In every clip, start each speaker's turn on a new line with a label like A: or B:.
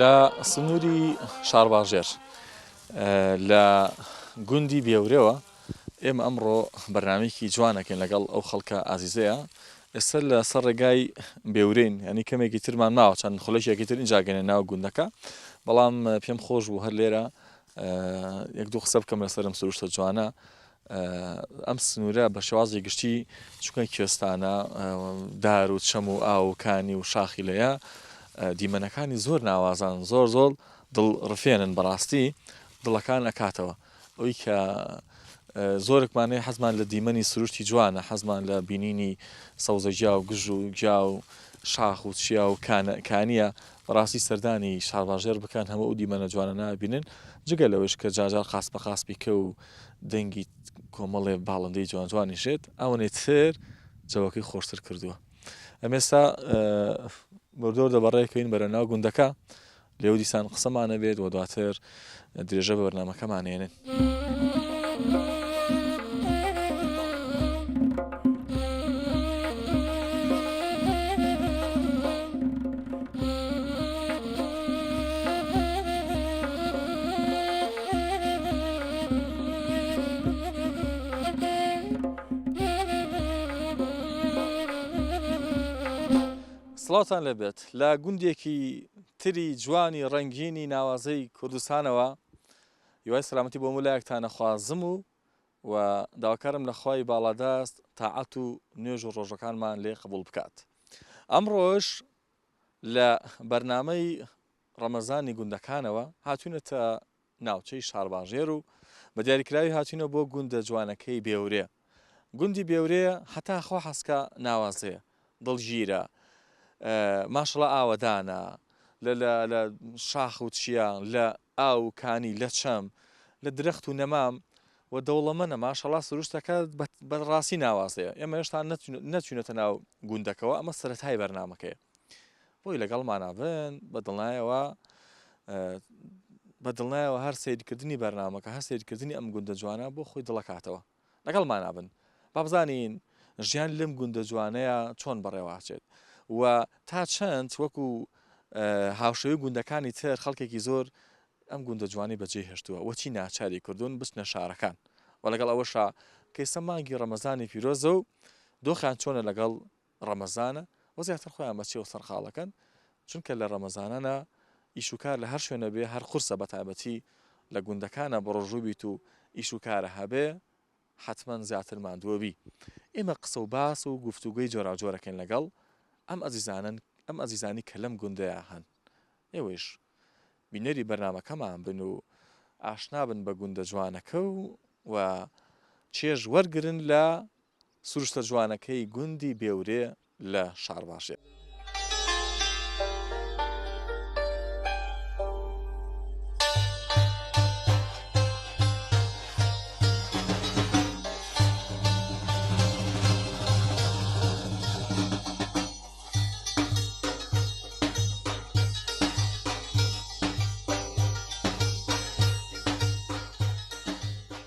A: لە سنووری شارباژێر لە گوندی بێورەوە ئێمە ئەمڕۆ بەرنامەیەکی جوانەکەین لەگەڵ ئەو خەڵکە ئازیزەیە. ئێستا لە سەر ڕێگای بێورین، ینی کەمێکی ترمان ماوە، چەند خولەکێکی تر ئینجاگەنە ناو گوندەکە، بەڵام پێم خۆش بوو هەر لێرە یەک دوو قسە بکەم لەسەرم سروشتە جوانە. ئەم سنوورە بە شێوازی گشتی چونکە کوێستانە دار و چەم و ئاوکانی و شاخی لەیە، دیمەنەکانی زۆر ناوازان زۆر دڵڕفێنن، بەڕاستی دڵەکان ئەکاتەوە. ئەوی کە زۆرێکمانەیە حەزمان لە دیمەنی سروشتی جوانە، حەزمان لە بینینی سەوزەجیا و گژ و گیا و شاخ و چیا و کانیە، بەڕاستی سەردانی شارباژێر بکەن هەموو ئەو دیمەنە جوانە نابینن، جگە لەوەش کە جاجار قاس بە قاسپی کە و دەنگی کۆمەڵێ باڵندەی جوان جوانی شێت، ئەوەنێ تر جەوەکەی خۆشتر کردووە. ئەمێستا بەردۆر دەبڕێکەین بەرە ناو گوندەکە، لێو دیسان قسەمانە بێت و دواتر درێژە بە بەرنامەکەمانێنن. سڵاتان لەبێت لە گوندێکی تری جوانی ڕەنگینی ناوازەی کوردستانەوە. هیوای سەلامەتی بۆ مولایەکتانە خوازم و داواکارم لە خوای باڵادەست تاعەت و نوێژ و ڕۆژەکانمان لێ قبول بکات. ئەمڕۆژ لە بەرنامەی ڕەمەزانی گوندەکانەوە هاتوونەتە ناوچەی شارباژێر و بە دیاریکراوی هاتوونە بۆ گوندە جوانەکەی بێورێ. گوندی بێورێ هەتا خۆ حەسکە ناوازەیە، دڵگیرە، ماشەڵڵا ئاوەدانە، لە شاخ و چیان، لە ئاو کانی، لە چەم، لە درەخت و نەمام و دەوڵەمەنە، ماشەڵڵا سروشتەکە بەڕاستی ناوازەیە. ئێمە هێشتا نەچوونەتە ناو گوندەکەەوە، ئەمە سەرەتای بەرنامەکەیە. بۆی لەگەڵمانابن بە دڵنایەوە هەر سەیرکردنی بەرنامەکە، هەر سەیرکردنی ئەم گوندە جوانە بۆ خۆی دڵەکاتەوە. لەگەڵمانابن با بزانین ژیان لەم گوندە جوانەیە چۆن بەڕێواچێت و تا چەند وەکو هاوشێوی گوندەکانی تر خەڵکێکی زۆر ئەم گوندە جوانی بەجێ هێشتووە، وەچی ناچاری کردوون بچنە شارەکان. و لەگەڵ ئەوەشا کەیسە مانگی ڕەمەزانی پیرۆزە و دۆخیان چۆنە لەگەڵ ڕەمەزانە و زیاتر خۆیان بەچێوە سەرخاڵەکەن، چونکە لە ڕەمەزانانە ئیشوکار لە هەر شوێنە بێ، هەر قورسە بەتایبەتی لە گوندەکانە بڕۆژوو بیت و ئیشوکارە هەبێ، حتمما زیاتر ماندووەبی. ئێمە قسە و باس و گفتوگوی جۆراوجۆرەکەین لەگەڵ ئەم ئەزیزانی کە لەم گوندەیە هەن. ئێوەش بینەری بەرنامەکەمان بن و ئاشنا بن بە گوندە جوانەکە و چێژ وەرگرن لە سروشتە جوانەکەی گوندی بێورێ لە شارباژێر.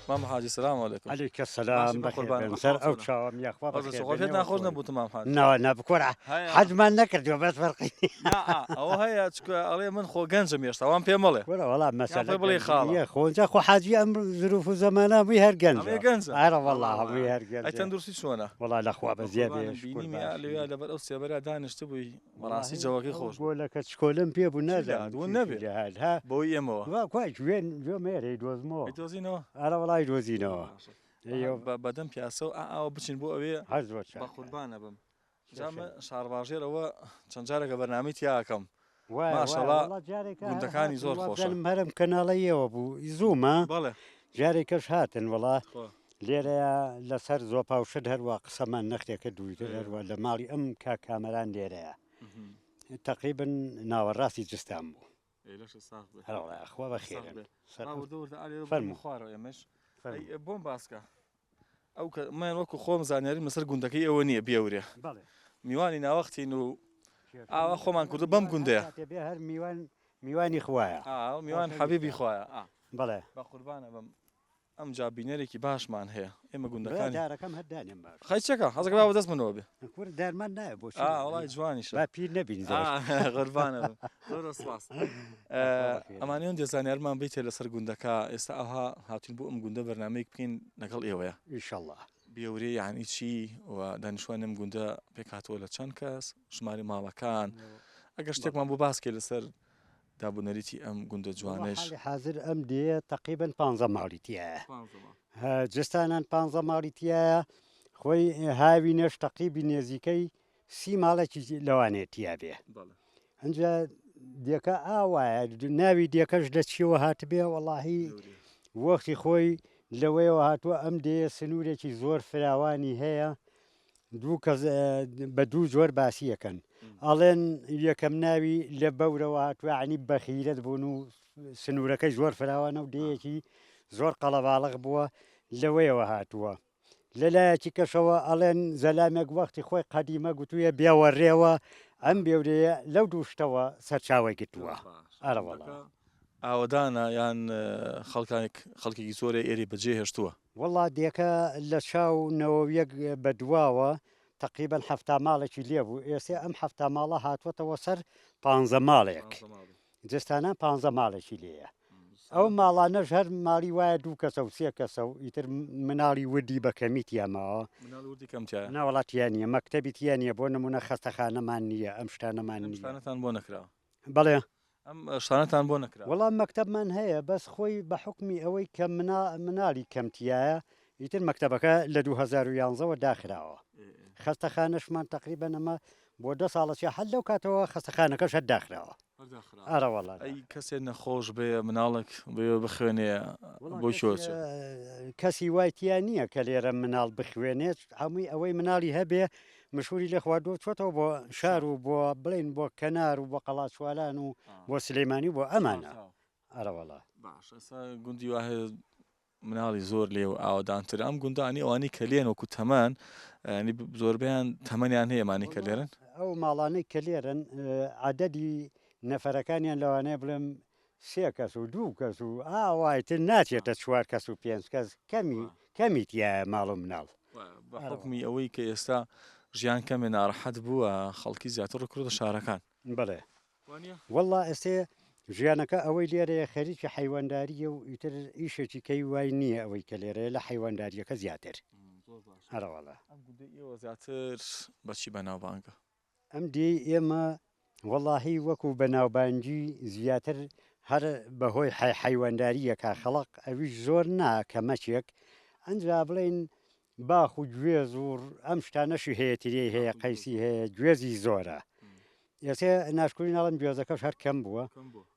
A: مام حاجی سلام علیکم.
B: علیکم السلام بخیر سر ئەو چاوەم یاخوا
A: پێت ناخۆش نەبووتم مام حاج.
B: ناوە بکۆرە حەزمان نەکردووە بەس فەرقی
A: ئەوە هەیە چکە ئەڵێ من خۆ گەنجم هێشتا وام پێم مەڵێ
B: وەرە وەڵام مەسەلە
A: بڵێ خاڵە
B: خۆنجا خۆ حاجی ئەم ظروف و زەمانە بووی هەر گەنجە ئارە وەڵا هەمووی هەر گەنجە.
A: ئەی تەندروستی چۆنە؟
B: وەڵا لەخوا بەزیێ
A: لەوێ لەبەر ئەو سێبەرە دانیشت بووی بەڕاستی جەوەکەی خۆش
B: گۆلەکە چکۆلم پێ بوو نەزانم
A: دوون نەبێت بۆی ئێمەوە
B: کوای گوێن گوێ مێرەی دۆزمەوە
A: دۆزینەوە
B: ئارە وەڵای دۆزینەوە
A: بەدەم پیاسە و ئاوە بچین بۆ ئەوێ بە قوربانە بم. جامە شارباژێرەوە چەند جارێکە بەرنامی تیاکەم ماشەڵڵا گوندەکانی زۆر خۆشە.
B: هەرم کەناڵەیەوە بوو زوومە
A: بەڵێ
B: جارێکەش هاتن وڵا لێرەیە لەسەر زۆپا و شت هەروە قسەمان نەختێکە دوویتر هەروە لە ماڵی ئەم کامەران لێرەیە تقریبن ناوەڕاستی جستان بوو. خوا بەخێرن
A: خوارەوە ئێمەش بۆم باسکە ئەو کە من وەکو خۆم زانیاری لەسەر گوندەکەی ئەوە نییە بێورێ میوانی ناوەختین و ئاوا خۆمان کردو بەم گوندەیە
B: میوانی خوایە
A: میوان حەبیبی خوایە
B: بەڵێ
A: بە قوربانە بم ئەم جا بینەرێکی باشمان هەیە ئێمە گوندەکانی
B: دارەکەم هەردانێن باش
A: خەیچەکە حەزەکە با بەدەست منەوە بێ
B: کورە دارمان نایە بۆ
A: وڵی جوانیش
B: با پیر نەبین
A: غربانە زۆر سپاس ئەمانیان دێزانیارمان بیتێ لەسەر گوندەکە ئێستا ئەوها هاتوین بۆ ئەم گوندە بەرنامەیەک بکەین لەگەڵ ئێوەیە
B: ئینشەڵڵا
A: بێورێ یعنی چی و دانیشتوان ئەم گوندە پێک هاتووە لە چەند کەس ژماری ماڵەکان ئەگەر شتێکمان بۆ باسکێ لەسەر دابوونەریتی ئەم گوندە جوانش
B: حاضر ئەم دێ تقریبن 15 ماڵی تایە جستانان 15 ماڵی تایە خۆی هاوی نەش تەقیبی نێزیکەی 30 ماڵێکی لەوانێت تیا بێ ئەجا دیەکە ئاوایە ناوی دیەکەش لە چیەوە هاتبێ وەڵاهی وەختی خۆی لەوەیەوە هاتووە ئەم دێ سنوورێکی زۆر فراوانی هەیە دوو کەس بە دوو زۆر باسی یەکەن ئەڵێن یەکەم ناوی لە بەورەوە هاتووە عنی بەخیرەت بوون و سنوورەکەی زۆر فراوانە و دەیەکی زۆر قەڵەباڵغ بووە لەوەیەوە هاتووە لەلایەکی کەشەوە ئەڵێن زەلامێک وەختی خۆی قەدیمە گوتوویە بێوەڕێوە ئەم بێورەیە لەو دووشتەوە سەرچاوی گرتووە ئەرەوەڵ
A: ئاوەدانە یان خەڵکێکی زۆرە ئێری بەجێ هێشتووە
B: وەڵا دیەکە لە چاو نەوەویەک بە دواوە تقریبا هەفتا ماڵێکی لێبوو ئێسێ ئەم هەفتا ماڵە هاتووەتەوە سەر 15 ماڵێک جستانە 15 ماڵێکی لێیە ئەو ماڵانەش هەر ماڵی وایە دوو کەسە و سێ کەسە و ئیتر مناڵی وردی بە کەمیتیامەوە ناوەڵاتیان نیە مەکتەبی تیان نیە بۆ نمونە خەستەخانەمان نییە ئەم شتانەمان
A: نیشتانتان بۆ نەکراوە
B: بەڵێ
A: ئەم شتانەتان بۆ نەکرا
B: وەڵام مەکتەبمان هەیە بەس خۆی بە حکمی ئەوەی کە مناڵی کەمتیایە ئیتر مەکتەبەکە لە 2011ەوە داخراوە خەستەخانەشمان تقریبا ئەمە بۆ 2 ساڵەتی هەل لەو کاتەوە خەستەخانەکەش هەر داخراوە ئارەوەڵا
A: ئەی کەسێ نەخۆش بێ مناڵک بێ بخوێنێ بۆ شۆچ
B: کەسی وایتیان نییە کە لێرە مناڵ بخوێنێت هەمووی ئەوەی مناڵی هەبێ مشهوری لە خواردۆ چۆتەوە بۆ شار و بۆ بڵین بۆ کەنار و بۆ قەڵاتچوالان و بۆ سلەیمانی بۆ ئەمانە ئەرەوەڵا
A: باش ئەسا گوندی واه مناڵی زۆر لێ و ئاوادانتر ئەم گوندانی ئەوانی کە لێن وەکو تەمان زۆربیان تەمەنیان هەیەمانی کە لێرن
B: ئەو ماڵانەی کە لێرن عادەدی نەفەرەکانیان لەوانەیە بڵێم 3 کەس و 2 کەس و ئاوایتر ناچێتە 4 کەس و 5 کەس کەمی تایە ماڵ و مناڵ
A: بە حکمی ئەوەی کە ئێستا ژیان کەمێ ناڕەحەت بووە خەڵکی زیاتر ڕکردە شارەکان
B: بڵێ وەڵا ئێستێ ژیانەکە ئەوەی لێرەیە خەریکی حیوانداریە و ئیتر ئیشێکی کەی وای نییە ئەوەی کە لێرەیە لە حیوانداریەکە زیاتر هەرەوەڵە
A: زیاتر بەچی بەناوبانگە
B: ئەم دی ئێمە وەڵاهی وەکو بەناوبانگی زیاتر هەر بەهۆی حیوانداریەکە خەڵق ئەویش زۆر ناکە مەچێک ئەنجا بڵین باخ و گوێز و ئەم شتانەشی هەیەتیری هەیە قەیسی هەیە گوێزی زۆرە ئێسێ ناشکوی ناڵم گوێزەکەش هەر کەم بووە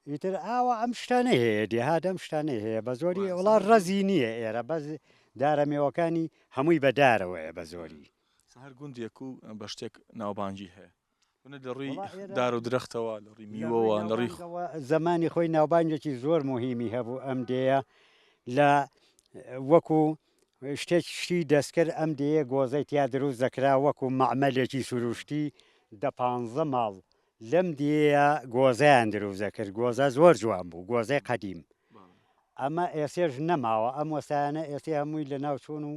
B: ئیتر ئاوە ئەم شتانە هەیە دیهات ئەم شتانەی هەیە بە زۆری وڵا ڕەزی نییە ئێرە بەس دارەمێوەکانی هەمووی بەدارەوەیە بە زۆری
A: هەر گوندێک و بە شتێک ناوبانگی هەیە لە ڕووی دار و درەختەوە لە ڕووی میوەوە لە ڕووی
B: زمانی خۆی ناوبانجێکی زۆر مهمی هەبوو ئەم دەیە لە وەکو شتێکشتی دەستکرد ئەم دەیە گۆزەی تیا دروست دەکرا وەکو مەعمەلێکی سروشتی 15 ماڵ لەم دەیە گۆزەیان دروست دەکرد گۆزە زۆر جوان بوو گۆزەی قەدیم ئەمە ئێسێش نەماوە ئەم وەسایانە ئێسێ هەمووی لە ناوچوون و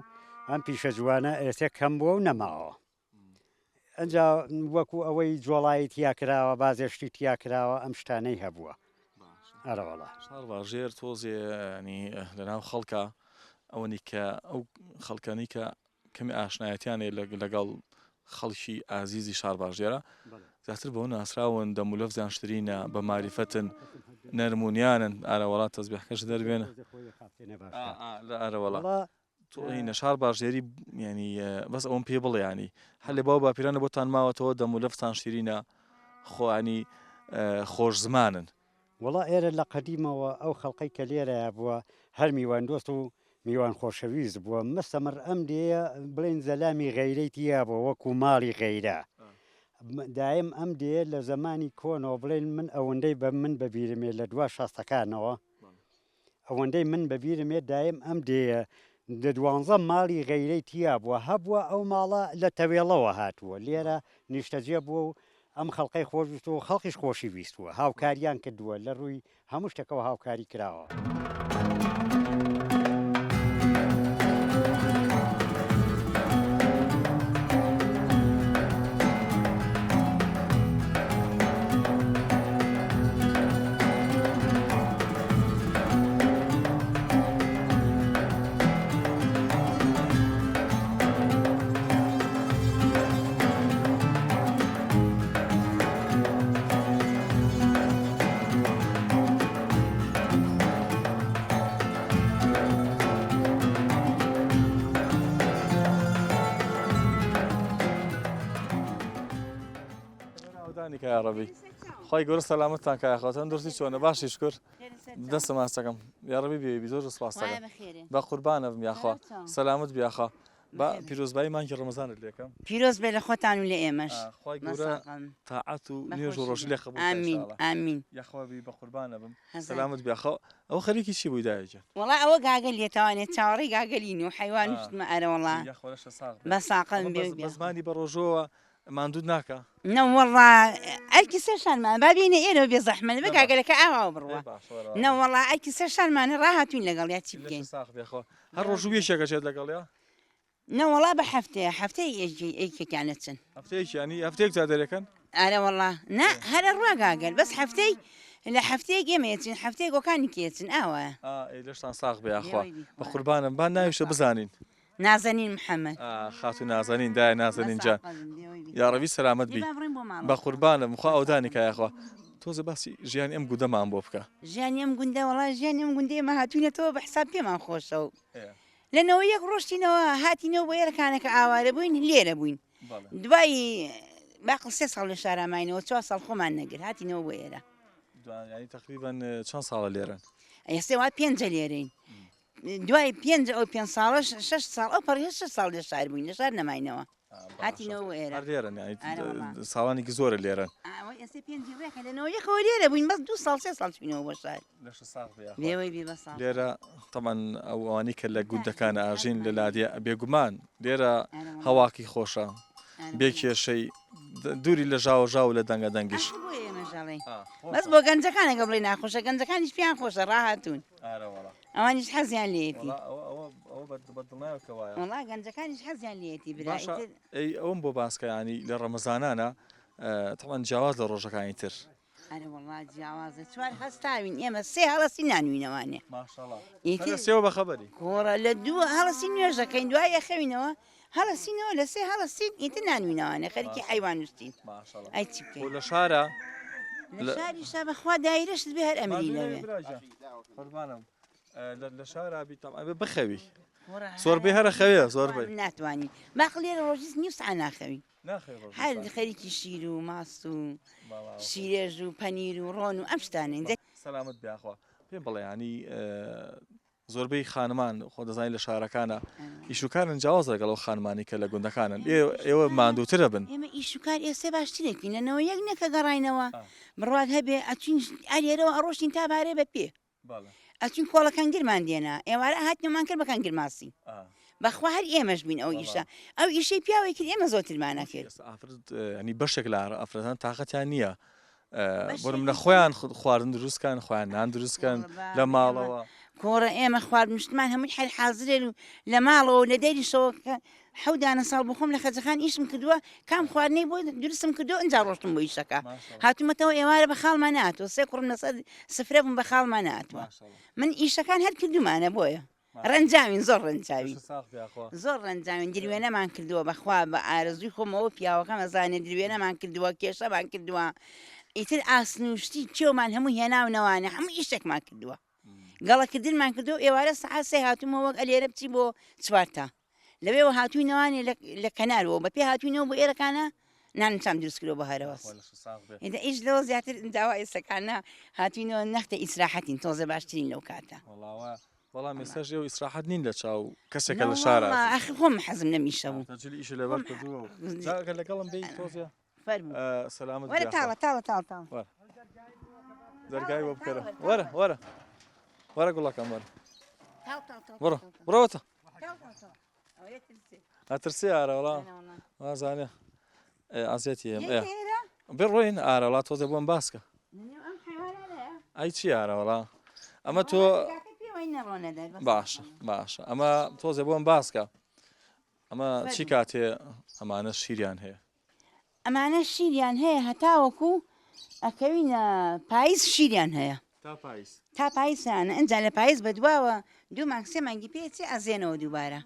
B: ئەم پیشە جوانە ئێسێ کەم بووە و نەماوە ئەجا وەکو ئەوەی جۆڵایی تیاکراوە بازێشتی تیاکراوە ئەم شتانەی هەبووە ئەرەوەڵا
A: ژێر تۆزێ ینی لەناو خەڵکە ئەوەنی کە ئەو خەڵکانی کە کەمی ئاشنایەتیانێ لەگەڵ خەڵکی ئازیزی شار باشژێرە زیاتر بەەوە ناسراون دەمولەفزیان شترینە بە معریفەتن نەرمونیانن ئارەوەڵات تەزبیحکەش دەربێنە لە ئارەوەڵا تۆینە شار باشژێری ینی بەس ئەوم پێ بڵێ ینی هەلێ باو باپیرانە بۆتان ماوەتەوە دەمولەفتان شترینە خۆانی خۆش زمانن
B: وڵا ئێرە لە قەدیمەوە ئەو خەڵقی کە لێرەیە بووە هەر میوان دۆست و میوان خۆشەویست بووە مەستەمەڕ ئەم دێە بڵێن زەلامی غەیرەی تیا بووە وەکو ماڵی غەیرە دایم ئەم دێ لە زمانی کۆنەوە بڵێن من ئەوەندەی بە من بەبیرمێ لە 2016ەکانەوە ئەوەندەی من بەبیرمێ دایم ئەم دێە لە 12 ماڵی غەیرەی تیا بووە هەبووە ئەو ماڵە لە تەوێڵەوە هاتووە لێرە نیشتەجێ بووە و ئەم خەڵقی خۆشویستەوە خەڵکیش خۆشی ویستووە هاوکاریان کردووە لە ڕووی هەموو شتەکەەوە هاوکاری کراوە.
A: ئەوانی کە یاڕەبی خی گەورە سەلامەتتان کە یاخەوەتەن درستی چۆنە باشی شکر دەستە ماسەکەم یاڕەبی بێبی زۆر سپاس دەکەم بە قوربانە بم یاخوا سەلامت بیاخە بە پیرۆزبایی مانگی ڕەمەزانت لێکەم
C: پیرۆز بێ لە خۆتان و لە ئێمەش
A: خی گەورە تاعات و نوێژ و ڕۆژی لێ خەبوو
C: ئامین ئامین
A: یاخوابی بە قوربانە بم سەلامت بیاخە ئەو خەریکی چی بووی دایەکە
C: وڵا ئەوە گاگەل لێتوانێت چاوەڕی گاگەلین و حیوان شتمە ئەرەوەڵا بە ساقم
A: بە زمانی بە ڕۆژەوە ماندوود ناکە
C: نەوەڵا ئەرکی سەرشانمان بابینە ئێرە بێ زەحمە بە گاگەلەکە ئاوا بڕوە نەوەڵا ئەرکی سەرشانمانە ڕاهاتوین لەگەڵ یا چی بکەین
A: هەر ڕۆژ وێشێکە چێت لەگەڵیا
C: نەوەڵا بە هەفتەیە ئەیکێکیانە چن
A: هەفتەیەکی ینی هەفتەیەک جا دەرەکەن
C: ئارە وەڵا نا هەرە ڕوا گاگەل بەس هەفتەی لە هەفتەیەک ئێمەچین هەفتەیە گۆکانی کێچن ئاوە
A: لەشتان ساغ بێخوا بە قوربانم با ناویشە بزانین
C: نازەنین محەممەد
A: خاتو نازەنین دای نازەنین جان یاڕەوی سەلامت بی بە قوربانم خوا ئەودانی کایەخوا تۆزە باسی ژیانی ئەم گودەمان بۆ بکە
C: ژیانی ئەم گوندە وڵا ژیانی ئەم گوندی ئێمە هاتوینەتەوە بە حساب پێمان خۆشە و لەنەوە یەک ڕۆشتینەوە هاتینەوە بۆ ئێرەکانەکە ئاوارە بووین لێرە بووین دوایی باقل 3 ساڵ لە شاراماینەوە 4 ساڵ خۆمان نەگر هاتینەوە بۆ ئێرە
A: تقریبان چەند ساڵە لێرن
C: ئێستا وا 5 لێرەین دوای 5 ئەو 5 ساڵش 6 ساڵ ئەو پەڕی 6 ساڵ لە شار بووین لە شار نەماینەوە هاتینەوە ئێرە
A: لێرن ساڵانێکی زۆرە لێرن
C: لەنەوە یەکەوە لێرە بووین بەس 2 ساڵ 3 ساڵ چوینەوە بۆ شار
A: لێرە تەمان ئەوانی کە لە گوندەکان ئاژین لە لادیە بێگومان لێرە هەواکی خۆشە بێ کێشەی دووری لە ژاوە ژاو لە دەنگە دەنگیش
C: بەس بۆ گەنجەکانەگە بڵێ ناخۆشە گەنجەکانیش پیان خۆشە ڕاهاتوون ئەوانیش حەزیان لێتی وڵا گەنجەکانیش حەزیان لێتی
A: ئەوم بۆ باسکەیانی لە ڕەمەزانانە تەمان جیاواز لە ڕۆژەکانی تر
C: وڵا جیاوازە چوار هەستاوین ئێمە 3 هەڵەسی نانوینەوانێ
A: سێوە بە خەبەری
C: کۆڕە لە 2 هەڵەسی نوێژەکەین دوای یەخەوینەوە هەڵەسینەوە لە 3 هەڵەسین ئیتر نانوینەوانێ خەریکی حیوان نووسین ئەی چی بکەین
A: لە شارە
C: لە شاری شا بەخوا دایرەشت بێ هەر ئەمری لەوێ
A: لە شارابی بخەوی زۆربەی هەرە خەوێ زۆربەی
C: ناتوانین باق لێرە ڕۆژیست نیو سعە ناخەوی هەر خەریکی شیر و ماست و شیرێژ و پەنیر و ڕۆن و ئەم شتانین
A: سەلامت بیاخوا پێم بڵێ ینی زۆربەی خانمان خۆ دەزانین لە شارەکانە ئیشوکارن جیاواز لەگەڵ خانمانی کە لە گوندەکانن ئێوە ماندووترە بن
C: ئێمە ئیشوکار ئێسێ باشترێکی لەنەوە یەک نەکە گەڕاینەوە بڕات هەبێ ئەچین ئەلێرەوە ئەڕۆشتین تا بارێ بە پێ ئەچین کۆڵەکان گرمان دێنا ئێوارە هاتنەمان کرد بەکان گرماسی بەخوا هەر ئێمەش بین ئەو ئیشە ئەو ئیشەی پیاوێکی ئێمە زۆرترمانە کرد
A: ینی بەشێک لە ئەفرەتان تااقەتیان نییە بۆرم لە خۆیان خواردن دروستکان خۆیان نان دروستکەن لە ماڵەوە
C: کۆڕە ئێمە خواردنشتمان هەمووی هەر حازرێن و لە ماڵەوە لە دەریشەوە حەودانە ساڵ بخۆم لە خەجەکان ئیشم کردووە کام خواردنەی بۆ درستم کردو ئەنج ڕۆشتم بۆ ئیشەکە هاتوومەتەوە ئێوارە بە خاڵمان ناتوە 3 کوڕم لەسەر سفرە بووم بە خاڵمان ناتوە من ئیشەکان هەر کردومانە بۆیە ڕەنجاوین زۆر ڕەنجاوی زۆر ڕەنجاوین دروێنەمان کردووە بەخوا بە ئارزوی خۆمەوە پیاوەکەم ئەزانێ دروێنەمان کردووە کێشەمان کردووە ئیتر ئاسنوشتی چێومان هەموو هێناونەوانە هەموو ئیشێکمان کردووە گەڵەکردنمان کردو ئێوارە سەعات 3 هاتوومەوە وەک ئەلێرە بچی بۆ 4 تا لەوێەوە هاتووینەوانێ لە کەنارەوە بە پێ هاتوینەوە بۆ ئێرەکانە نانچام دروستکرەوە بە هەرەوەس ئیش لەوە زیاتر داوا ئێسەکانە هاتوینەوە نەختە ئیسراحەتین تۆزە باشترین لەو کاتە
A: بەڵام ئێستاش ئێوە ئیسراحەت نین لە چاو کەسێکە لە شارە
C: خۆم حەزم لەمیشەوە
A: ئیش لەبەر کردووە لەگەڵم بێ تۆزە سەلامت
C: وەرە تاڵە تاڵە تاڵ
A: دەرگای بۆ بکەرە وەرە وەرە گوڵەکەم وەرە بڕۆتە ئەترسی ئارەوەڵا وازانێ ئازێتی بڕۆین ئارەوڵا تۆزە بۆم باسکە ئەی چی ئارەوەڵا ئەمە تۆ باشە ئەمە تۆزە بۆم باسکە ئەمە چی کاتێ ئەمانە شیریان هەیە
C: ئەمانە شیریان هەیە هەتاوەکو ئەکەوینە پاییز شیریان هەیە تا پاییسانە ئەنجا لە پاییز بەدواوە 2 مانگ 3 مانگی پێچی ئەزێنەوە دووبارە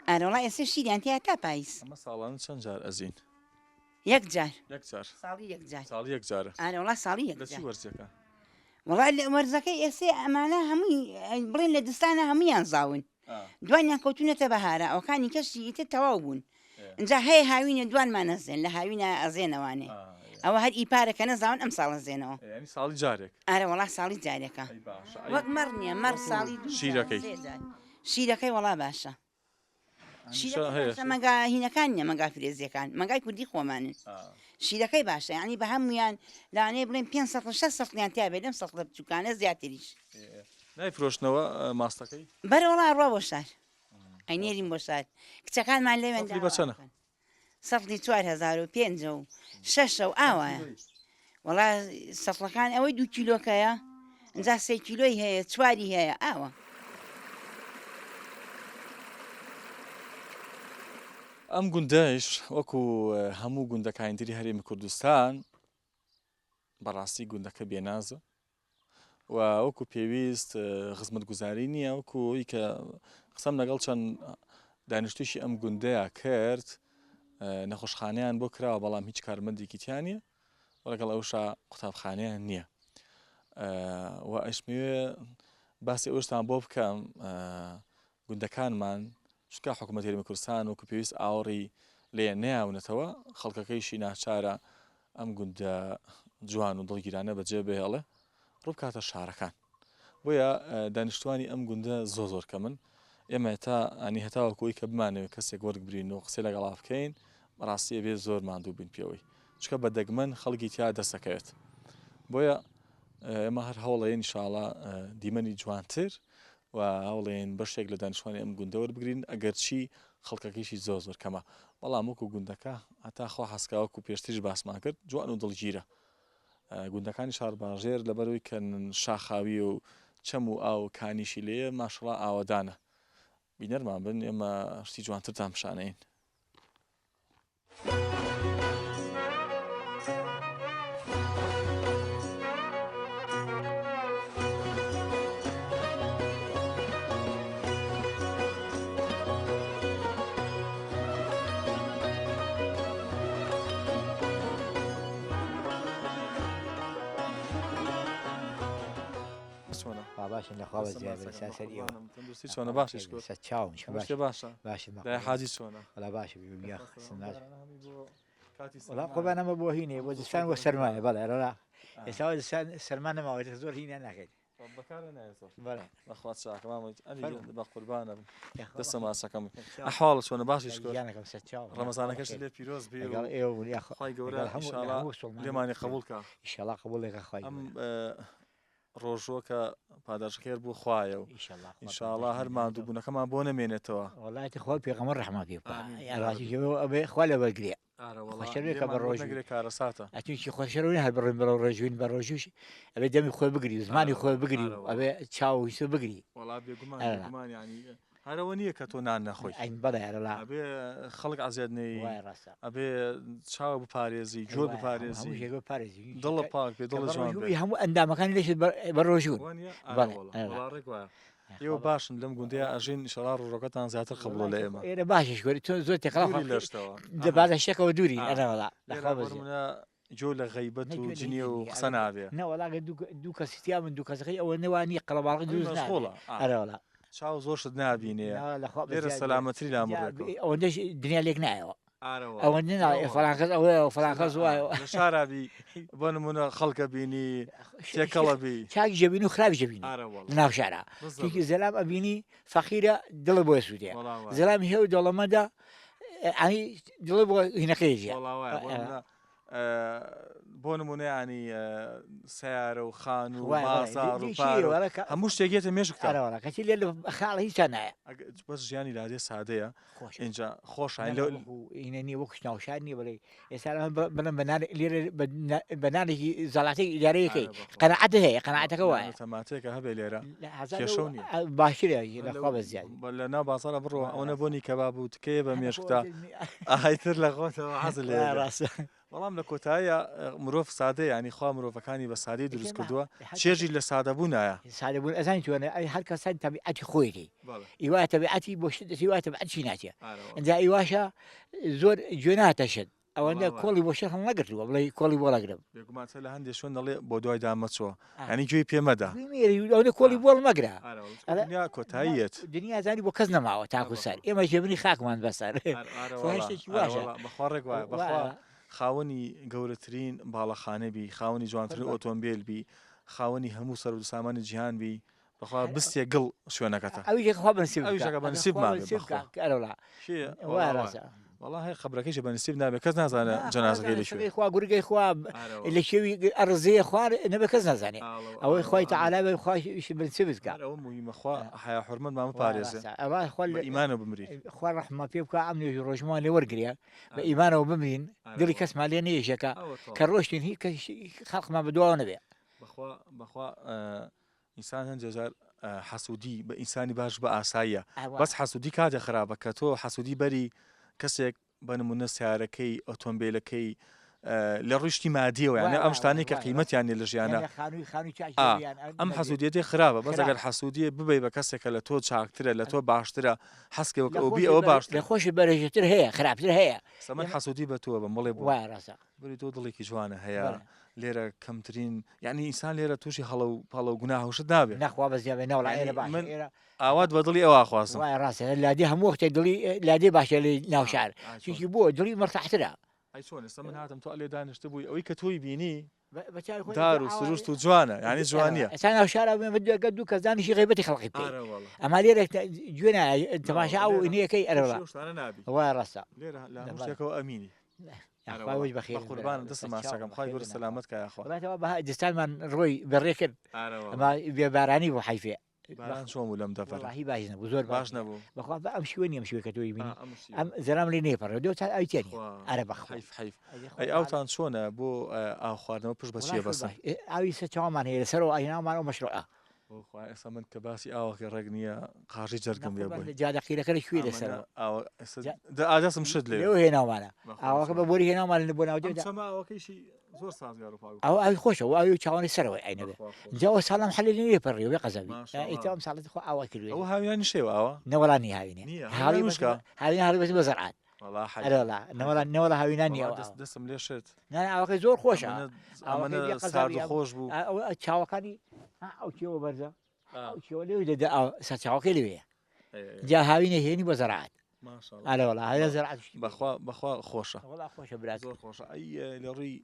C: ئارەوڵا ئێستا شیریان تیا تا پاییز
A: ئەمە ساڵان چەند جار ئەزین
C: یەک جار
A: ساڵی یەک جارە
C: ئارەوڵا ساڵی یەک
A: چی وەرزەکە
C: وڵا وەرزەکەی ئێسێ ئەمانە هەمووی بڵێن لە دستانە هەمویان زاون دوانیان کەوتونەتە بەهارە ئەوکانی کەشی ئیتر تەواو بوون اینجا هەیە هاوینە دوانمانەزێن لە هاوینە ئەزێنەوانێ ئەوە هەر ئیپارەکە نەزاون ئەم ساڵە زێنەوە
A: ینی ساڵی جارێک
C: ئارە وڵا ساڵی جارێکە وەک مەڕ نییە مەڕ ساڵی
A: شیرەکەی
C: شیرەکەی وڵا باشە مەگا هینەکان نیە مەگا فرێزیەکان مەگای کوردی خۆمانن شیرەکەی باشە ینی بە هەمویان لانێ بڵێن 500 لیان تا بێت لەم سەڵ لە بچووکانە زیاتریش
A: نایفرۆشتنەوە ماستەکەی
C: بەرە وڵا ڕوا بۆ شار ئەینێریم بۆ شار کچەکانمان لێوێن
A: بەچەنە
C: سەفلی 4500 و 6 ئاوایە وڵا سەفڵەکان ئەوەی 2 کیلۆکەیە ئەجا 3 کیلۆی هەیە چواری هەیە ئاوە
A: ئەم گوندەش وەکو هەموو گوندەکانتری هەرێمی کوردستان بەڕاستی گوندەکە بێنازە و وەکو پێویست خزمەت گوزاری نییە وەکوی کە قسەم لەگەڵ چەند دانیشتوشی ئەم گوندەیە کرد نەخۆشخانیان بۆ کراوە بەڵام هیچ کارمەندێکی تیانە وەلەگەڵ ئەوشا قوتابخانیان نییە و ئەشمەوێ باسی ئەوشتان بۆ بکەم گوندەکانمان شکا حکوومەت هەرێمی کوردستان وەکو پێویست ئاوەڕی لێ نەیاونێتەوە خەڵکەکەیشی ناچارە ئەم گوندە جوان و دڵگیرانە بەجێ بهێڵێ ڕووبکاتە شارەکان بۆیە دانیشتوانی ئەم گوندە زۆر کەمن ئێمە تا ئەنی هەتاوەکۆی کە بمانەوە کەسێک وەرگبرین و قسەی لەگەڵا بکەین بەڕاستی بێ زۆر ماندوو بین پێوەی چکە بە دەگمەن خەڵکی تیا دەسەکەوێت بۆیە ئێمە هەر هەوڵەیە ئینشاڵڵا دیمەنی جوانتر و هەوڵێن بەشێک لە دانیشتوانی ئەم گوندە وەربگرین ئەگەر چی خەڵکەکەیشی زۆر کەمە بەڵام وەکو گوندەکە هەتا خۆ حەسکاوەکو پێشتریش باسمان کرد جوان و دڵگیرە گوندەکانی شارباژێر لەبەرەوەی کە شاخاوی و چەم و ئاو کانیشی لێە ماشڵا ئاوەدانە بینەرمان بن ئێمە شتی جوانترتان پیشانەین
D: باشن لەخوا
A: تەندروستی چۆنە باشش باشە حاجی چۆنە
D: وڵا باشە وڵا قۆبانەمە بۆ هینێ بۆ جستان بۆ سەرمایە بەڵێ ڕۆلا ئێستا سەرمان نەماوێت زۆر هینە ناکەیت
A: بەخوات چاکەمان بە قوربانە دەستە ماسەکەم ئەحواڵ چۆنە باشیش ڕەمەزانەکەش لێ پیرۆز بێ خی گەورە لێمانی قبولکە
D: ئیشەڵا قبولێکە خی
A: ڕۆژۆ کە پاداشخێر بوو خوایە و ئینشاءڵڵا هەر ماندوو بوونەکەمان بۆ نەمێنێتەوە
D: وڵاتی خۆ پێغەمبەر ڕەحمە پێ ئەبێ خوا لە بەرگێ خۆشەوێکە بە ڕۆژێ
A: کارەساتە
D: ئەتوی خۆشەوەی هەر بڕین بەرەو ڕێژوین بە ڕۆژوش ئەبێ دەمی خۆی بگری زمانی خۆی بگری و ئەبێ چاویسە بگری
A: وڵا بێگومان ینی هەرەوە نییە کە تۆ نان نەخۆی
D: ئەین بەڵێ
A: ئەبێ خەڵک عزیێدنەی ئەبێ چاو بپارێزی جۆ بپارێزی
D: پارێزی
A: دڵە پاک بێ دڵ جوان
D: هەموو ئەندامەکانی لێشت بە ڕۆژوون
A: ئێوە باشن لەم گوندەیە ئەژین ئینشاڵڵا ڕۆژەکەتان زیاتر قبوڵە لە ئێمە
D: ئێرە باشش گوێری تۆ زۆر تێقڵ
A: لەشتەوە
D: دەباتە شێکەوە دووری ئەرەوەڵا
A: جۆ لە غەیبەت و جنیە و قسە نابێ
D: نەوەڵاگە دوو کەسییا من دوو کەسەکەی ئەوە نەوانی قەڵەباڵی دروست ئەرەوەڵا
A: چاو زۆرشت نابینێ لێرە سەلامەتری لامڕێکەوە
D: ئەوەندەش دنیا لێک نایەوە ئەوەندە فڵانکەس ئەوەیە فڵانکەس وایە
A: شارابی بۆ نمونە خەڵکە بینی تێکەڵەبی
D: چاکی ژەبین و خراپی ژەبین ناو شارە چونکی زەلام ئەبینی فەقیرە دڵە بۆ سوودێ زەلامی هێو دەوڵەمەدا ئەنی دڵە بۆ هینەکەیژێ
A: بۆ نمونە ینی سیارە و خان و بازار و پارە هەموو شتێکێتە مێژکتەوە
D: کەچی لێ خاڵ هیچان نایە
A: بەس ژیانی لادێ سادەیە اینجا خۆشین
D: ئینەنی وەکوش ناوشارنی بڵێ ئێستا بڵم لێرە بەنانێکی زەڵاتی ئیدارەیەکەی قەنەعەت هەیە قەنەعەتەکە وایە
A: تەماتێکە هەبێ لێرە
D: باشترە لەخوا بە زیاد
A: لە ناو بازارە بڕۆ ئەوە بۆنی کەباب و تکەیە بە مێشکتا ئاهایتر لە خۆتەوە حەزل لێ ڕاستە بەڵام لە کۆتاییە مرۆڤ سادە ینی خوا مرۆڤەکانی بە سادەی دروست کردووە چێژی لە سادەبوو نایە
D: سادەبوون ئەزانی توانە هەر کەسانی تەبیعەتی خۆیەتی ئیوایە تەبیعەتی بۆ شت هیوایە تەبیعەتی ناتێ ئەنجا ئیواشە زۆر گوێ ناتەشت ئەوەندە کۆڵی بۆ شەر هەڵ نەگرتووە بڵێ کۆڵی بۆ لەگرم
A: بێگومانچە لە هەندێک شوێن دەڵێ بۆ دوای دامەچەوە ینی گوێی پێمەدا
D: ئەوەندە کۆڵی بۆڵ مەگرە
A: کۆتاییەت
D: دنیا زانی بۆ کەس نەماوە تاکو سەر ئێمە ژێبنی خاکمان بەسەر
A: بەخوا ڕێک وایە بەخوا خاوەنی گەورەترین باڵەخانە بی خاوەنی جوانترین ئۆتۆمبیل بی خاوەنی هەموو سەر و سامانی جیهان بی بەخوا بستێ گڵ شوێنەکەتە
D: ئەویش خوا بنسیب
A: ئەویشەکە بەنسیب مابێ
D: ئەرەوڵا واراسە
A: والله خبرەکەیش بەنسیب نابێت کەس نازانە جەنازەکەی لەکوێ
D: خوا گورگەی خوا لە شێوی ئەرزەیە خوار نەبێ کەس نازانێ ئەوەی خۆی تەعالا بە خوایش بنسیب بکات
A: ئەوە مهمەخوا حیا حورمەت مامە پارێزێ
D: ئەوە خوا
A: ئیمانە بمری
D: خوا ڕەحمە پێ بکە ئەم نوێژ ڕۆژمان لێ وەرگریا بە ئیمانەوە بمرین دڵی کەسمان لێ نەیەشەکە کە ڕۆشتین هیچ خەڵقمان بەدواوە نەبێ
A: بەخوا ئینسان هەندێک جار حەسوودی بە ئینسانی باش بە ئاساییە بەس حەسوودی کاتێ خراپە کە تۆ حەسوودی بەری کەسێک بە نمونە سیارەکەی ئۆتۆمبیلەکەی لە ڕشتی مادیەوە یانە ئەم شتانەی کە قیمەتیان لە ژیانە ئەم حەسوودیەتی خراپە بەس ئەگەر حەسوودیە ببێ بە کەسێکە لە تۆ چاکترە لە تۆ باشترە حەسکەوە ئەوبی ئەوە باشتر
D: لە خۆشی بەرەژێتر هەیە خراپتر هەیە
A: سەمەن حەسوودی بە تۆ بە مڵێ بوو
D: ڕاستە
A: بری تۆ دڵێکی جوانە هەیە لێرە کەمترین یعنی ئینسان لێرە تووشی هەڵە و پاڵە و گوناهوشت نابێت
D: نەخوا بەزیێ ناوڵ ئێرە باش
A: ئاوات بە دڵی ئەوە خوازم
D: ڕاستە لادی هەموو وەختێک دڵی لادێ باشە لە ناو شار چونکی بۆ دڵی مەرتاحترە
A: ئەی چۆن ئێستا من هاتم تۆ لێ دانیشتە بووی ئەوەی کە تۆی بینی دار و سروشت و جوانە یعنی جوانیە
D: ئەستا ناو شارە بێگە دوو کەس دانیشی غیبەتی خەڵقی بکەی ئەما لێرێک گوێنە تەماشا و ئینەکەی ئەرەوە وای ڕاستە
A: لێرە لە هەموو شتێکەوە ئەمینی
D: خواوەش بەخێر
A: قوربانم دەستم ماسەکەم خی گەورە سەلامەت کە یاخوا
D: وڵاتەوە بەها دستانمان ڕۆی بەڕێ کرد ئەما بێبارانی بۆ حیفێ
A: باران چۆن بوو لەم دەفەر
D: واللهی باش نەبوو زۆر
A: باش نەبوو
D: بەخوا ئەم شوێنی ئەم شوێ کە تۆی بینی ئەم زەرام لێ نێپەڕێ دۆ تا ئەویتێنی ئەرە بەخوا
A: حیف ئەی ئەوتان چۆنە بۆ ئاو خواردنەوە پشت بەچیە بەسە
D: ئاوی سە چاومان هەیە لەسەرەوە ئاینامان و مەشروعە
A: ئێستا من کە باسی ئاوەکە ڕێک نییە قاژی جەرگم لێ بووی
D: جادەقیرەکە لەکوێ لەسەر
A: ئادەسم شت لێ
D: لێو هێناوانە ئاوەکە بە بۆری هێناومان لە بۆ ناودێ
A: ئەوەکەیشی زۆر سازگار و
D: ئەو ئاوی خۆشەوە ئاوی چاوانی سەرەوەی ئاینەبێ جاوە ساڵام حەلی لێ پەڕی وێ قەزەوی ئیتام ساڵەتی خۆ ئاوا کردوێ
A: ئەو هاویانی شێوە ئەوە
D: نەوەڵانی هاوینێ هاوی مشکە هاوی هاوی بەس بە زەرعات ئەرەڵا نەوەڵا هاوینانی
A: دەستم لێ شێت
D: ئاوەکەی زۆر خۆشە
A: ئەمەە سارد خۆش بوو
D: چاوەکانی ئەو کێوە بەرزە ئەو لێوی دەدا سەرچاوەکەی لەوەیە جا هاوینە هێنی بە زەرعات ئەرەوەڵا هاوی زەرعات
A: بەخوا خۆشە
D: خۆشە برات
A: زۆر خۆشە ئەی لە ڕووی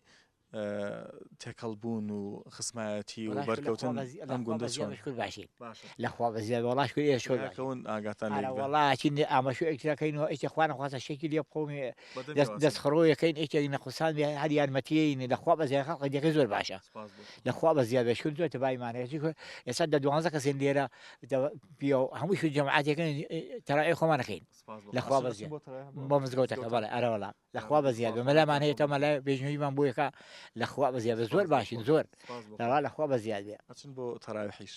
A: تێکەڵبوون و خسمایەتی و بەرکەوتن ئەم گوندە چۆن
D: باشین لەخوا بەزیاد وڵاش کرد
A: شۆکەون ئاگاتان
D: وڵاچین ئاماژۆ ئەکتراکەینەوە ئەیکە خوانە خوازە شێکی لێ بقومی دەستخڕۆیەکەین ئێکێک نەخوسان هەر یارمەتیین لەخوا بەزیاد خەڵق دەکەی زۆر باشە لەخوا بەزیاد بەشکرد زۆر تەبایمانەیە ئێستا دە 12 کەسێن لێرە هەمووی شو جەماعەتەکەن تەڕای خۆمانەکەین لەخوا بەزیاد بۆ مزگەوتەکە بەڵێ ئەرەوەڵا لەخوا بەزیاد بەمەلامان هەیە تەمەلای بێژنەوەیمان بۆ یەکە لەخوا بەزیاد زۆر باشین زۆر لەوا لەخوا بەزیاد بێ
A: ئەچن بۆ تەراویحیش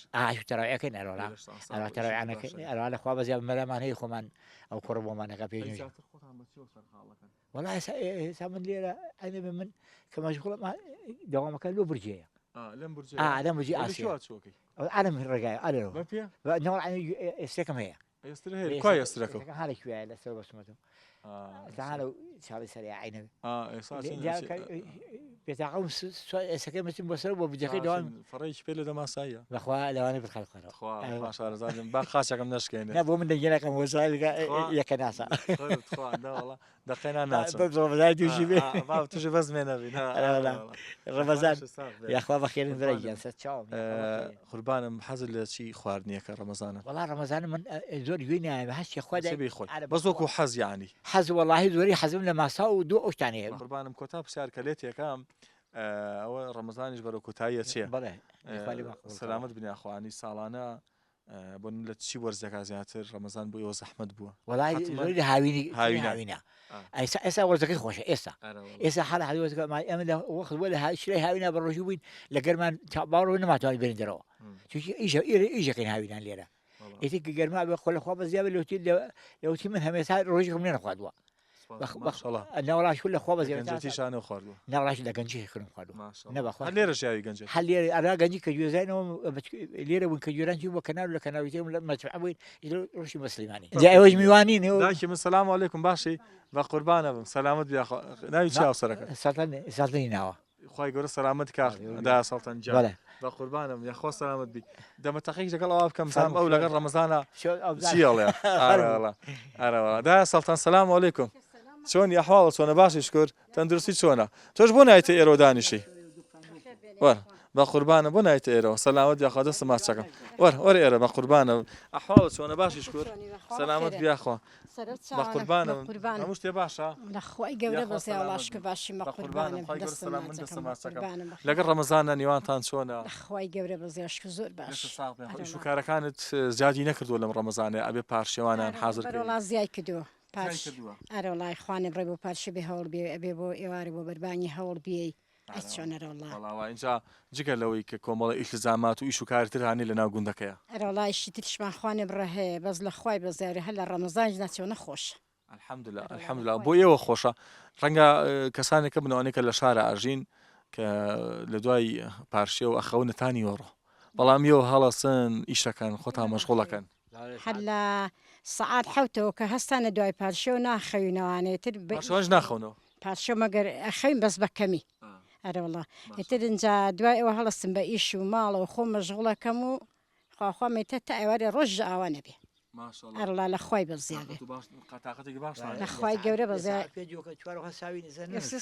D: تەراویەکەین ئەرەوەڵا تەراویانەکەین ئەرەوە لەخوا بەزیاد بەمەلامان هەیە خۆمان ئەو کوڕ بۆمانەکە پێ وەڵا ئێستا من لێرە ئەنێ من کە مەشغوڵم دەوامەکە لۆ برجەیە لەم برجی ئاسیا ئەرم ڕێگای ئەرەوە نەوەڵ ئێستێکم هەیە
A: ئێسترەکە
D: هەرێکوێ لەسەر بەسمەتەوە تعالوا شعبي سريع عينه بيتعاون سكين مثل بسرب وبدقي دوام
A: فريش بيلو ده ما سايا
D: بخوا لو انا بالخلق
A: خوا ما شاء الله زين با خاصه كم نشكين
D: لا بو من دجنا كم وسائل يا كناسه
A: خوا ده والله دقينا ناس
D: رمضان توجي به
A: ما توجي بس منا
D: لا رمضان يا اخوا بخير درجه تشاو
A: قربان حزل شي خواردني كرمضان
D: والله رمضان من زور يوينا بهش يا اخوا
A: بس وكو حز يعني
D: حز والله زوري حزم لما ساو دو اوش ثاني
A: قربان كتاب سيار كليتي كام او رمضان يجبر كوتايه شي سلامت بني اخواني سالانه بون لتشي ورزكا زياتر رمضان بو يوز احمد بو
D: والله زوري هاوينا اسا ورزكي خوش اسا حاله هذه ورزكا ما امل وقت ولا هاي هاوينا بالرجوبين لقرمان بارو ما تواني بين درو شو ايجا كاين هاوينا ليره يتك قرما بقول خو بزياب لو تي من همسا روجكم من خدوا ما شاء الله انا ولا شو خو بزياب
A: جنجتي شانو خدوا
D: نا ولا شو لقنجي كلهم خدوا
A: ما شاء الله
D: نبا خو
A: هل ليره شاي جنجي
D: هل ليره انا قنجي كجوزين ليره وين كجوران شو كانوا ولا كانوا يتم لما تعبين روشي مسلماني جاي وجه ميوانين
A: داكي من السلام عليكم باشي بقربانه سلامت بيا اخو ناوي تشاو سرك
D: سلطني ناوا
A: خوای گەورە سەلامەت کاک دا سەڵتەن جا بە قوربانم یاخوا سەلامەت بی دەمەتەقەیەک لەگەڵ ئەوە بکەم سام ئەو لەگەڵ ڕەمەزانە چیڵێ ئەرەوەڵا دا سەڵتەن سەلام عەلەیکوم چۆنی ئەحواڵە چۆنە باشی شکر تەندروستی چۆنە تۆش بۆ نایتە ئێرە دانیشی وەرە بە قوربانە بۆ نایتە ئێرەوە سەلامەت یاخوا دەستە ماچەکەم وەرە ئێرە بە قوربانە ئەحواڵە چۆنە باشی شکر سەلامەت بیاخوا بە قوربانم هەموو شتێ باشە
E: لەخوای گەورە بەزێ وڵاشکە باشی بە قوربانم
A: لەگەڵ ڕەمەزانە نیوانتان چۆنە
E: لەخوای گەورە بەزێشک زۆر باش
A: شوکارەکانت زیادی نەکردو لەم ڕەمەزانێ ئەبێ پارشێوانان حاضر
E: وڵا زیای کردووە پاش ئەرە وڵای خوانم ڕێ بۆ پارشە بێ هەوڵ بێ ئەبێ بۆ ئێوارە بۆ بەربانی هەوڵ بێ چۆنەرە وڵا
A: اینجا جگە لەوەی کە کۆمەڵە ئیلتزامات و ئیش و کارتر هانی لە ناو گوندەکەیە
E: ئەرە وڵایشی ترشمان خوانم ڕە هەیە بەس لە خوای بەزارە هەر لە ڕەمەزانش ناچێ نەخۆش
A: الحەمدلله بۆ ئێوە خۆشە ڕەنگە کەسانێکە بنەوەنێکە لە شارە ئاژین کە لە دوای پارشێ و ئەخەونەتانی وەڕۆ بەڵام ئێوە هەڵەسن ئیشەکەن خۆتان مەشغوڵەکەن
E: هەر لە سەعات حوتەوە کە هەستانە دوای پارشێ و ناخەوینەوانێتر
A: شۆش ناخەونەوە
E: پارشە مەگەر ئەخەوین بەس بەکەمی ئەرە وڵا ئێتر اینجا دوای ئەوە هەڵستم بە ئیش و ماڵەوە خۆ مەشغوڵەکەم و خواخوا مێتە تا ئێوارێ ڕۆژ ئاوا نەبێ ئەرڵا لە خوای بەزیێ لەخوای گەورە بەزای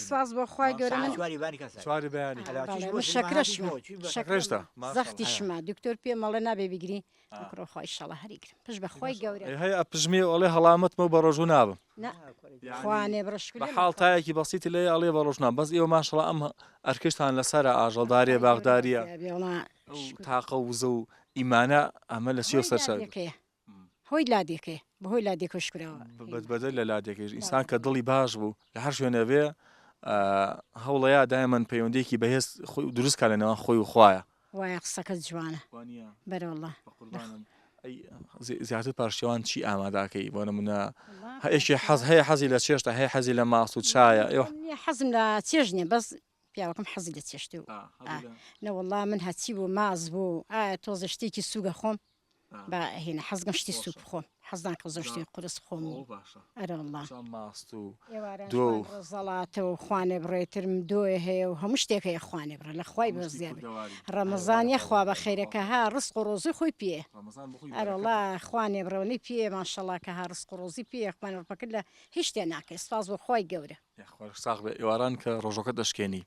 E: سواز بۆ خی گەورە شکرشتا زەختیشما دکتۆر پێ مەڵە نابێ بیگری ڕۆخوای شەڵە هەریگرم پش بەخوای گەورە
A: هەیە پژمی ئەڵێ هەڵامەتمە بە ڕۆژوو نابم
E: خوانێ بڕشک
A: بە حاڵتایەکی بەسیتی لێ ئەڵێ بە ڕۆژنا بەس ئێوە ماشەڵە ئەم ئەرکشتان لەسرە ئاژەڵداریە باغداریە تاقە وزە و ئیمانە ئەمە لە سیۆ سەرچاوەکەیە
E: هۆی لادێکێ بەهۆی لادێکە شکراوە
A: بەدەل لە لادێکش ئینسان کە دڵی باش بوو لە هەر شوێنەوێ هەوڵەیە دایمەن پەیوەندێکی بەهێز دروستکە لەنەوە خۆی و خوایە
E: وایە قسەکە جوانە بەرەوەڵە
A: زیاتر پارشێوان چی ئاماداکەی بۆ نمونە هەیەکی حەز هەیە حەزی لە چێشتە هەیە حەزی لە ماس و چایە
E: حەزم لە چێژ نیە بەس پیاوەکەم حەزی لە چێشت و نەوەڵا من هەچی بوو ماز بوو ئایا تۆزە شتێکی سوگە خۆم بە هێنە حەزگەم شتی سوپ خۆم حەزدان کە زەشتی قرس خۆم ئەرەڵا
A: دۆ
E: زەڵاتە و خوانێ بڕێترم دۆی هەیە و هەموو شتێک هەیە خوانێ بڕێ لە خوای بەزیێ ڕەمەزانیە خوا بە خێرەکە ها ڕست و ڕۆزی خۆی پێ ئەرەڵا خوانێ بڕەوەی پێ ماشەڵا کە ها ڕست و ڕۆزی پێ خوانەپەکرد لە هیچ شتێ ناکەی سپاس بۆ خی گەورە
A: ساغ بێ ئێواران کە ڕۆژەکە دەشکێنی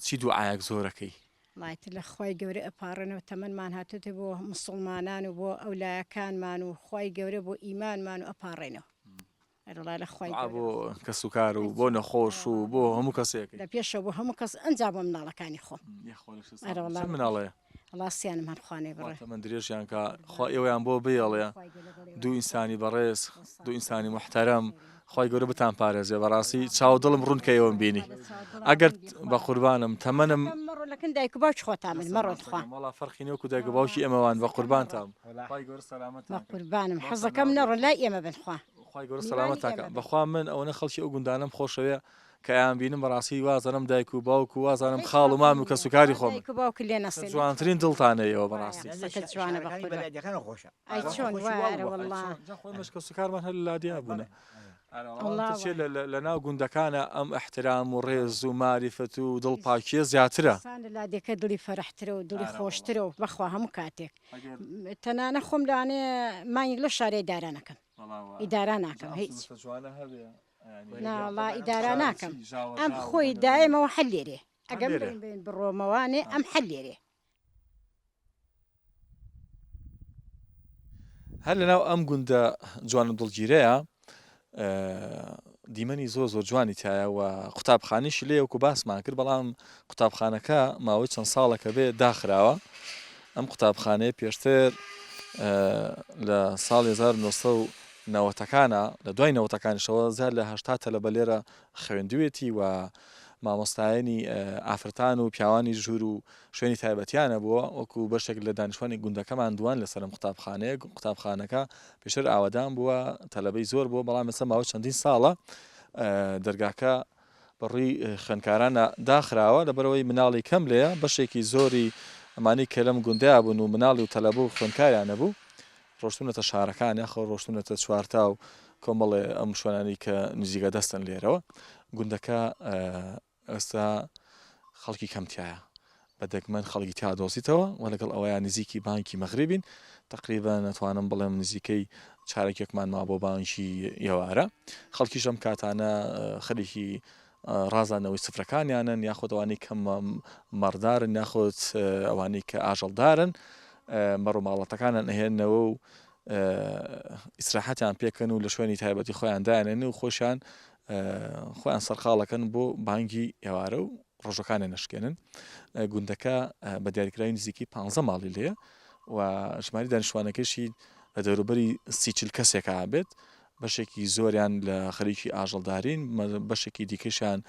A: چی دوعایەک زۆرەکەی
E: مایتر لە خی گەورە ئەپارڕێنەوە تەمەمان هاتوتە بۆ مسلمانان و بۆ ئەولایەکانمان و خی گەورە بۆ ئیمانمان و ئەپارڕێنەوە ئەرڵا لە خی
A: بۆ کە سوکار و بۆ نەخۆش و بۆ هەموو کەسێک
E: لە پێشەوە بۆ هەموو کەس ئەنج بۆ مناڵەکانی خۆم
A: مناڵەیە
E: ڵاستیانم هەر خوانێ بڕێ
A: من درێژیان کە خوا ئێوەیان بۆ بێڵێ دوو ئینسانی بەڕێز دوو ئینسانی محتەرەم خی گەورە بتان پارێزێ بەڕاستی چاو دڵم ڕوونکە ئێوەم بینی ئەگەر بە قوربانم تەمەنم
E: لەکن دایک باوک خۆتان من مەڕۆتخوا
A: وڵا فەرقی نێوەکو دایک باوکی ئێمەوان بە قوربانتان
E: بە قوربانم حەزەکەم نەڕۆ لای ئێمە بنخوا
A: خی گەورە سەلامەتاکە بەخوا من ئەوەنە خەڵکی ئەو گوندانم خۆشەوێ کە ئەیان بینم بەڕاستی وازانم دایک و باوک و وازانم خاڵ و مام و کە سوکاری خۆم
E: باوک لێ نەسێ
A: جوانترین دڵتانەیەوە بەڕاستی
E: جوانە ئەی چۆن
A: مشکە سوکارمان هەر لادیا بوونە لە ناو گوندەکانە ئەم احترام و ڕێز و معریفەت و دڵپاکیە زیاترە
E: لادێکە دڵی فەرحترە و دڵی خۆشترە و بەخوا هەموو کاتێک تەنانە خۆم لەوانێ مانگ لە شارەی دارانەکەم ئیدارا ناکەم هیچ ناڵا ئیدارا ناکەم ئەم خۆی دایمەوە حەل لێرێ ئەگەم بڕۆمەوانێ ئەم حەل لێرێ
A: هەر لەناو ئەم گوندە جوان و دڵگیرەیە دیمەنی زۆر زۆر جوانی تایە و قوتابخانیشی لێ وەکو باسمان کرد بەڵام قوتابخانەکە ماوەی چەند ساڵەکە بێ داخراوە ئەم قوتابخانەیە پێشتر لە ساڵی 1990ەکانە لە دوای نەوەتەکانیشەوە زیاد لە 80 تەلەبە لێرە خوێندوێتی و مامۆستایانی ئافرەتان و پیاوانی ژوور و شوێنی تایبەتیانە بووە وەکو بەشێک لە دانیشتوانی گوندەکەمان دوان لەسەرم قوتابخانەیە قوتابخانەکە پێشتر ئاوادان بووە تەلەبەی زۆر بووە بەڵام ئێستا ماوەی چەندین ساڵە دەرگاکە بەڕووی خوێندکارانە داخراوە لەبەرەوەی مناڵی کەم لێیە بەشێکی زۆری ئەمانەی کە لەم گوندەیە بوون و مناڵی و تەلەبە و خوێندکاریانە بوو ڕۆشتونەتە شارەکان یاخۆ ڕۆشتونەتە چوارتا و کۆمەڵێ ئەم شوێنانی کە نزیکە دەستن لێرەوە گوندەکە ئێستا خەڵکی کەمتیایە بە دەگمەن خەڵکی تا دۆزیتەوە و لەگەڵ ئەوەیان نزیکی بانکی مەغریبین تقریبا نەتوانم بڵێم نزیکەی چارەکێکمان ما بۆ بانکی ئێوارە خەڵکیش ئەم کاتانە خەریکی ڕازانەوەی سفرەکانیانن یاخۆ ئەوانەی کە مەڕدارن یاخۆت ئەوانەی کە ئاژەڵدارن مەڕووماڵەتەکانیان ئەهێننەوە و ئیسراحەتیان پێکەن و لە شوێنی تایبەتی خۆیان دایانێن و خۆشیان خۆیان سەرقاڵەکەن بۆ بانکی ئێوارە و ڕۆژەکانیان نشکێنن گوندەکە بە دیاریکراوی نزیکی 15 ماڵی لێە و ژماری دانیشتوانەکەشی لە دەوروبەری 30 کەسێکە بێت بەشێکی زۆریان لە خەریکی ئاژەڵدارین بەشێکی دیکەشیان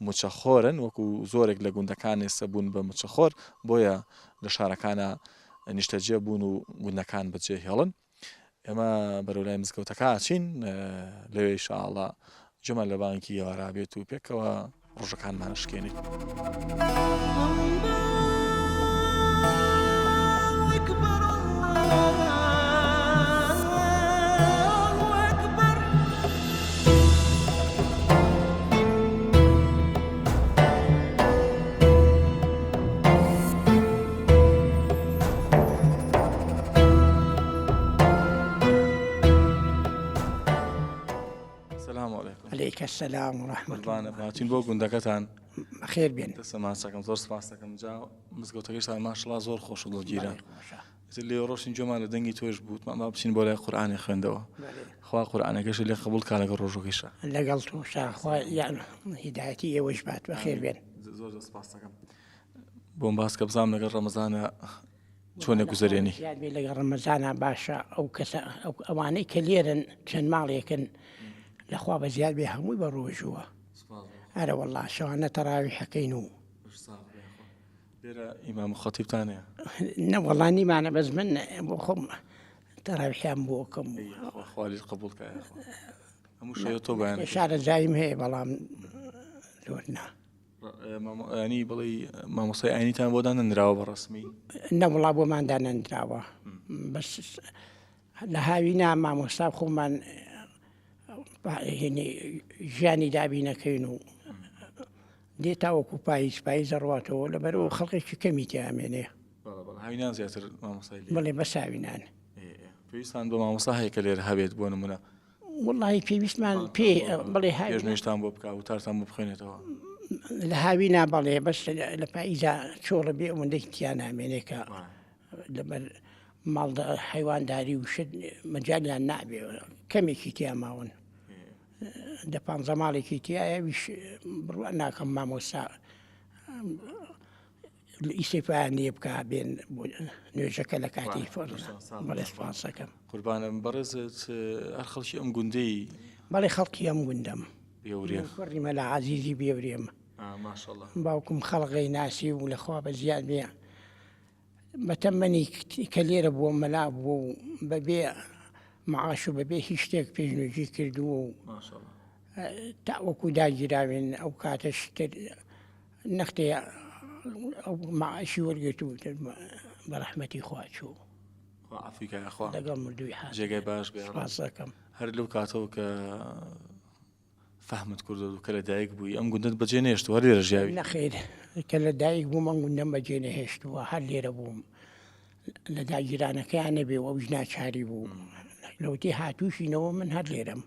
A: موچەخۆرن وەکو زۆرێک لە گوندەکان ئێستا بوون بە موچەخۆر بۆیە لە شارەکانە نیشتەجێ بوون و گوندەکان بەجێ هێڵن ئێمە بەرەولای مزگەوتەکە چین لەوێ ئینشاءڵڵا جمە لە بانکی ئێوارە بێت و پێکەوە ڕۆژەکانمان شکێنین.
F: عليك السلام ورحمة الله.
A: باتین بۆ گوندەکەتان
F: خێر بێن
A: دەسەماسەکەم زۆر سپاس دەکەم جا مزگەوتەکەشتان ماشڵڵا زۆر خۆش و دڵگیرە لێ ڕۆشتین جۆمان لە دەنگی تۆش بوت ما بچین بۆ لای قورئانی خوێندەوە خوا قورئانەکەش لێ قبول کا لەگەڵ ڕۆژۆکەیشە
F: لەگەڵ تۆشا خوا یان هیدایەتی ئێوەش بات بە خێر بێن
A: زۆر سپاس دەکەم بۆم باس کە بزانم لەگەڵ ڕەمەزانە چۆنە گوزەرێنی
F: یاد بێ لەگەڵ ڕەمەزانە باشە ئەو کەسە ئەوانەی کە لێرن چەند ماڵێکن لەخوا بە زیاد بێ هەمووی بە ڕۆژووە ئەرە وەڵڵا شەوانە تەراوی حەکەین و
A: لێرە ئیمام خەتیبتانەیە
F: نەوەڵڵا نیمانە بەس من بۆ خۆم تەراویحیان بۆ کەم
A: خوالیت قبول کە هەموو شەیە تۆ بەیان
F: شارە جایم هەیە بەڵام زۆر نا
A: ینی بڵێ مامۆستای ئاینیتان بۆ دانەنراوە بە ڕسمی
F: نەوەڵا بۆمان دانەنراوە بەس لە هاوینا مامۆستا خۆمان ژیانی دابینەکەین و دێتاوەکو پاییز ڕواتەوە لەبەرەوە خەڵقێکی کەمی تیامێنێ
A: هاوینان زیاتر مامۆستای
F: بڵێ بەساوینان
A: پێویستان بە مامۆستا هەیە کە لێرە هەبێت بۆ نمونە
F: وڵی پێویستمان پێ بڵێ
A: پێشنیشتان بۆ بکە و تارتان بۆ بخوێنێتەوە
F: لە هاوینا بەڵێ بەس لە پاییزا چۆڵە بێ ئەوەندەی تیان نامێنێکە لەبەر ماڵ حیوانداری و شت مەجالیان نابێ کەمێکی تیاماون دە 15 ماڵێکی تایەویش بڕوە ناکەم مامۆستا ئیسێفیان لێ بکە بێن بۆ نوێژەکە لە کاتی بەڵێ سپاسەکەم
A: قوربانم بەڕێزت هەر خەڵکی ئەم گوندەی
F: بەڵێ خەڵکی ئەم گوندەم
A: بێورێ
F: کوڕیمە لە عەزیزی بێورێم
A: ماشەڵڵا
F: باوکم خەڵقەی ناسی و لەخوا بە زیاد بێ بەتەمەنی کە لێرە بووە مەلا بووە و بەبێ معاش و بەبێ هیچ شتێک پێشنوێژی کردووە و تاوەکو داگیراوێن ئەو کاتەش نەختێ ئەو معاشی وەرگێت و بە ڕەحمەتی خوا چوو لەگەڵ مردووی
A: جێگای باش
F: بێڕاستەکەم
A: هەر لەو کاتەوە کە فەهمت کورد و کە لە دایک بووی ئەم گوندت بەجێ نێشتووە هەر لێرە ژیاوی
F: نەخێر کە لە دایک بووم ئەم گوندەم بەجێ نەهێشتووە هەر لێرە بووم لە داگیرانەکەیان نەبێ و ئەوش ناچاری بوو لەوتی هاتووشینەوە من هەر لێرەم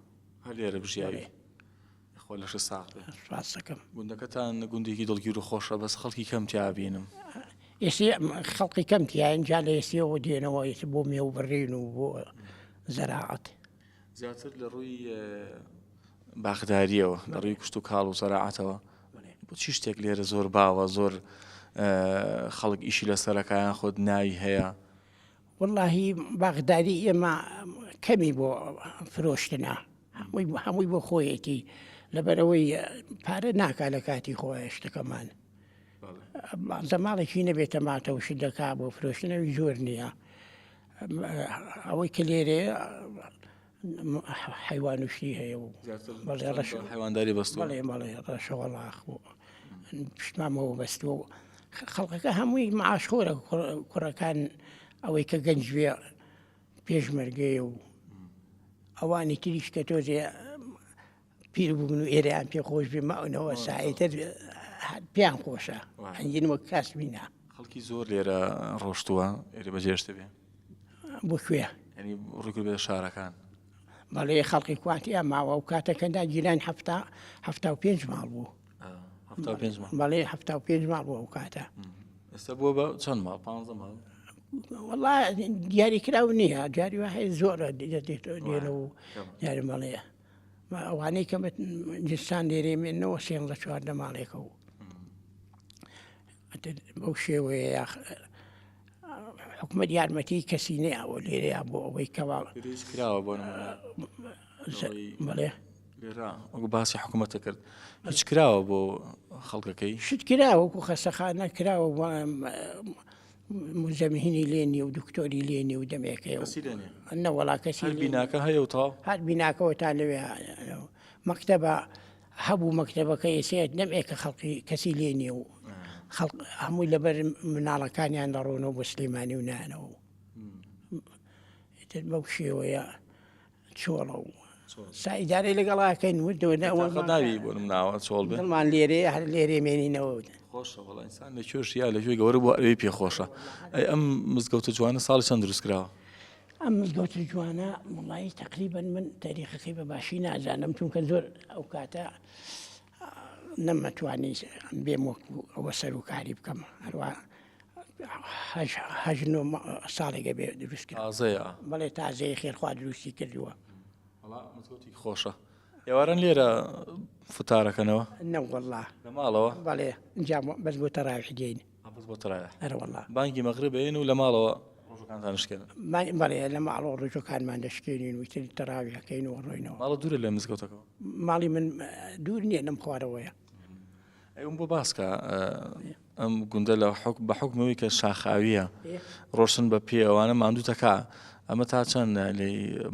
A: هەر لێرە بژیاوی خۆ لەش ساق
F: ڕاستەکەم
A: گوندەکەتان گوندێکی دڵگیر و خۆشە بەس خەڵکی کەم تیابینم
F: ئێسێ خەڵقی کەم تیایان جا لە ئێسێەوە دێنەوە بۆ مێو بڕێن و بۆ زەراعەت
A: زیاتر لە ڕووی باخداریەوە لە ڕووی کوشت و کاڵ و زەراعەتەوە بۆ چی شتێک لێرە زۆر باوە زۆر خەڵک ئیشی لە سەرەکایان خۆت ناوی هەیە
F: واللهی باغداری ئێمە کەمی بۆ فرۆشتنە هەمووی بۆ خۆیەتی لەبەرەوەی پارە ناکا لە کاتی خۆی شتەکەمان زەماڵێکی نەبێتە ماتەوشی دەکا بۆ فرۆشتنەوەی زۆر نییە ئەوەی کە لێرێ حیوانوشتی هەیە و
A: حیوانداری بەست
F: بەڵێ ڕەشەوەڵاخ و پشتمامەوە بەستوە و خەڵقەکە هەمووی معاشخۆرە کوڕەکان ئەوەی کە گەنجێ پێشمەرگێ و ئەوانی تریش کە تۆزێ پیر بوون و ئێرەیان پێ خۆش بێ ماونەوە ساعتر پێیان خۆشە هەنگینەوە کاس بینە
A: خەڵکی زۆر لێرە ڕۆشتووە ئێرە بەجێشتە بێ
F: بۆ کوێ
A: ینی ڕووکرد بێ شارەکان
F: بەڵێ خەڵقی کواتیا ماوە و کاتەکەدا گیران هەفتا و پێنج ماڵ بوو بەڵێ هەفتا و پێنج ماڵ بوو ئەو کاتە
A: ئێستا بووە بە چەند ماڵ 15 ماڵ
F: وڵا دیاریکرااو نییە جاری وهەیە زۆرە دێنە و دیاری مەڵەیە ئەوانەی کە جستان لێرێمێنەوە 14 ماڵێکە و بەو شێوەیە حکومت یارمەتی کەسی نەیەوە لێرەیە بۆ ئەوەی کەواڵ
A: کراوە بۆ
F: بڵێ
A: لێرا وەکو باسی حکوومەتە کرد هیچ کراوە بۆ خەڵکەکەی
F: شت کراوەکو خەسەخانە کراوە مزەمهینی لێنی و دکتۆری لێنی و دەمێکەیە نەوەڵا کەسی
A: بیناکە هەیە و تاو
F: هەر بیناکەەوە تا لەوێ مەکتەبە هەبوو مەکتەبەکە ئێسێت نەمێکە خەڵکی کەسی لێنی و هەمووی لەبەر مناڵەکانیان دەڕۆنەوە بۆ سلێمانی و نانەوە بەو شێوەیە چۆڵە و سایدارەی لەگەڵاکەین
A: ناوی بۆ ناوە چۆڵ
F: دڵمان لێرێ هەر لێرێ مێنینەوە
A: خۆشە وەڵا ئینسان لە کوێش یا لەکوێ گەورە بۆ ئەوەی پێخۆشە ئەی ئەم مزگەوتە جوانە ساڵی چەند دروستکراوە
F: ئەم مزگەوتە جوانە وڵی تقریبن من تاریخەکەی بە باشی نازانم چونکە زۆر ئەو کاتە نەمەتوانی بێم وەکو ئەوە سەر و کاری بکەم هەروە هەژن ساڵێکە بێ دروستکرد
A: تازەیە
F: بەڵێ تازەی خێرخوا دروستی کردووە
A: مزگەوتی خۆشە ئێوارن لێرە فتارەکەنەوە
F: نەوەڵا
A: لە ماڵەوە
F: بەڵێ اینجا بەس بۆ تەراویح دێین
A: بەس بۆ تەراویح
F: هەروەڵا
A: بانگی مەغربین و لە ماڵەوە ڕۆژەکانتان شکێنن
F: بەڵێ لە ماڵەوە ڕۆژەکانمان دەشکێنین وتر تەراویحەکەین و ڕۆینەوە
A: ماڵە دوورە لە مزگەوتەکەەوە
F: ماڵی من دوور نییە لەم خوارەوەیە
A: ئەوم بۆ باسکە ئەم گوندە لە بە حکمەوەی کە شاخاویە ڕۆشن بە پێ ئەوانە ماندووتەکە ئەمە تا چەند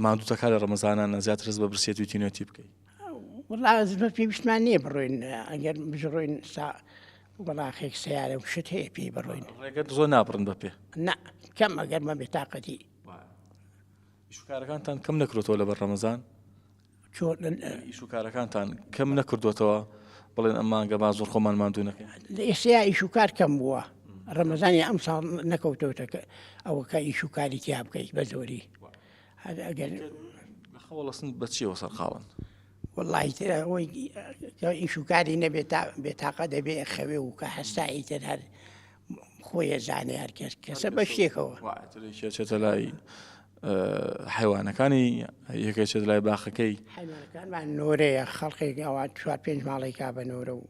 A: ماندووتەکە لە ڕەمەزانان زیاتر ڕست بە برسێت و تینۆتی بکەیت
F: وڵا زۆر پێویستمان نییە بڕۆین ئەگەر بژڕۆین وڵاخێک سیارە و شت هەیە پێی بڕۆین
A: ڕێگەت زۆر ناپڕن بە پێ
F: نە کەم ئەگەر مە بێتاقەتی
A: ئیشوکارەکانتان کەم نەکرێتەوە لە بەر ڕەمەزان ئیشوکارەکانتان کەم نەکردوێتەوە بڵێن ئەم مانگە با زۆر خۆمان ماندوو نەکەین
F: لە ئێستا ئیشوکار کەم بووە ڕەمەزانی ئەم ساڵ نەکەوتەوەتەکە ئەوە کە ئیشوکاری تیا بکەیت بە زۆری ئەگەر
A: خەوەڵەسن بەچیەوە سەرقاڵن
F: وڵی تر ئەوەی ئیشوکاری نەبێت بێتاقە دەبێ خەوێ و کە هەستایی تر هەر خۆیە زانێ هەر کەسە بە شتێکەوە
A: چێتە لای حیوانەکانی یەکێکێت لای باخەکەی
F: حیوانەکانمان نۆرەیە خەڵقێک ئەوە 4-5 ماڵی کا بە نۆرە و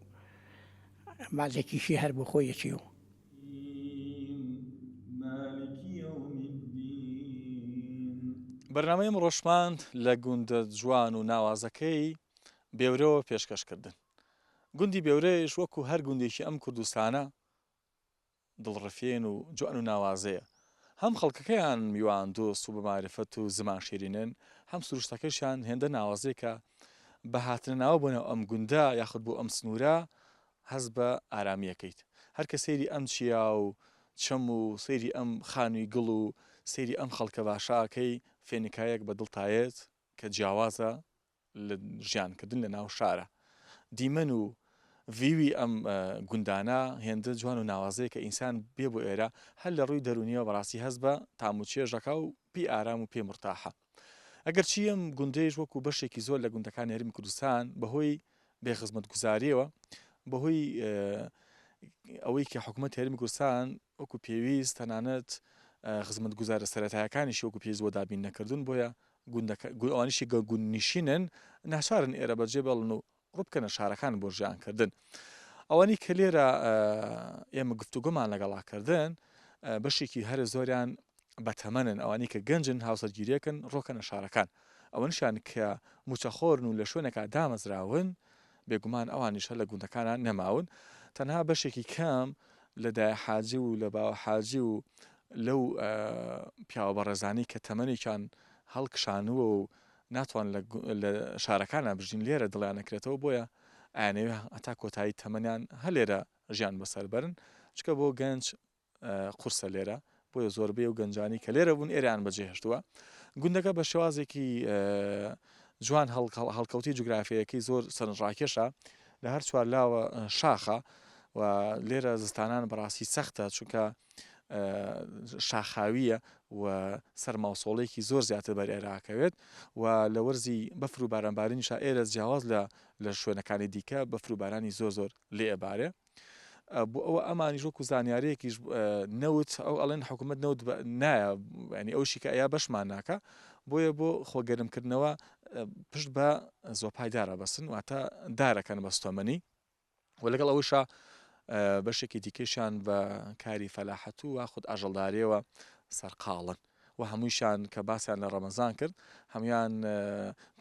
F: مازێکیشی هەر بۆ خۆیەکی و
A: بەرنامەی ڕۆژماند لە گوندە جوان و ناوازەکەی بێورەوە پێشکەشکردن گوندی بێورەیەش وەکو هەر گوندێکی ئەم کوردستانە دڵڕفێن و جوان و ناوازەیە هەم خەڵکەکەیان میوان دۆست و بەمارفەت و زمان شیرینن هەم سروشتەکەشیان هێندە ناوازەیەکە بە هاتنە ناوە بۆنەوە ئەم گوندە یاخود بۆ ئەم سنوورە هەز بە ئارامیەکەیت هەر کە سەیری ئەم چیا و چەم و سەیری ئەم خانووی گڵ و سەیری ئەم خەڵکە باشاکەی فێنکایەک بە دڵتایەت کە جیاوازە لە ژیانکردن لە ناو شارە دیمەن و ڤیوی ئەم گوندانە هێندە جوان و ناوازەیە کە ئینسان بێ بۆ ئێرە هەر لە ڕووی دەرونیەوە بەڕاستی هەست بە تاموچێژەکە و پێی ئارام و پێ مرتاحە ئەگەر چی ئەم گوندەیەش وەکو بەشێکی زۆر لە گوندەکانی هەرمی کوردستان بەهۆی بێخزمەت گوزاریەوە بەهۆی ئەوەی کە حکوومەت هەرمی کوردستان وەکو پێویست تەنانەت خزمەت گوزارە سەرەتایەکانیشی وەکو پێویست بۆ دابین نەکردن بۆیە ئەوانیشی گوند نشینن ناچارن ئێرە بەجێ بەڵن و ڕووبکەنە شارەکان بۆ ژیانکردن ئەوانی کە لێرە ئێمە گفتوگۆمان لەگەڵاکردن بەشێکی هەرە زۆریان بەتەمەنن ئەوانی کە گەنجن هاوسەرگیریەکەن ڕۆکەنە شارەکان ئەوەنشان کە موچەخۆرن و لە شوێنێکا دامەزراون بێگومان ئەوانیشە لە گوندەکانان نەماون تەنها بەشێکی کەم لە دای حاجی و لە باوە حاجی و لەو پیاوە بەڕێزانی کە تەمەنێکیان هەڵکشانووە و ناتوان لە شارەکانە بژین لێرە دڵیانەکرێتەوە بۆیە ئاینەوە هەتا کۆتایی تەمەنیان هەلێرە ژیان بەسەر برن چکە بۆ گەنج قورسە لێرە بۆیە زۆربەی و گەنجانی کە لێرە بوون ئێریان بەجێهێشتووە گوندەکە بە شێوازێکی جوان هەڵکەوتی جوگرافیەکەی زۆر سەرنجڕاکێشە لە هەر چوار لاوە شاخە و لێرە زستانان بەڕاستی سەختە چونکە شاخاویە و سەرماوسۆڵێکی زۆر زیاتر بەر ئێراکەوێت و لە وەرزی بەفر و بارانبارینیشا ئێرە جیاواز لە شوێنەکانی دیکە بەفر و بارانی زۆر لێ ئەبارێ بۆ ئەوە ئەمانی ژۆک و زانیارەیەکیش نەوت ئەو ئەڵێن حکوومەت نەوت نایە ینی ئەوشی کە ئەیا بەشمان ناکە بۆیە بۆ خۆگەرمکردنەوە پشت بە زۆپای دارە بەسن واتە دارەکەن بەستۆمەنی و لەگەڵ ئەوشا بەشێکی دیکەشان بە کاری فەلاحەت و خود ئاژەڵداریەوە سەرقاڵن و هەموویشان کە باسییان لە ڕەمەزان کرد هەمویان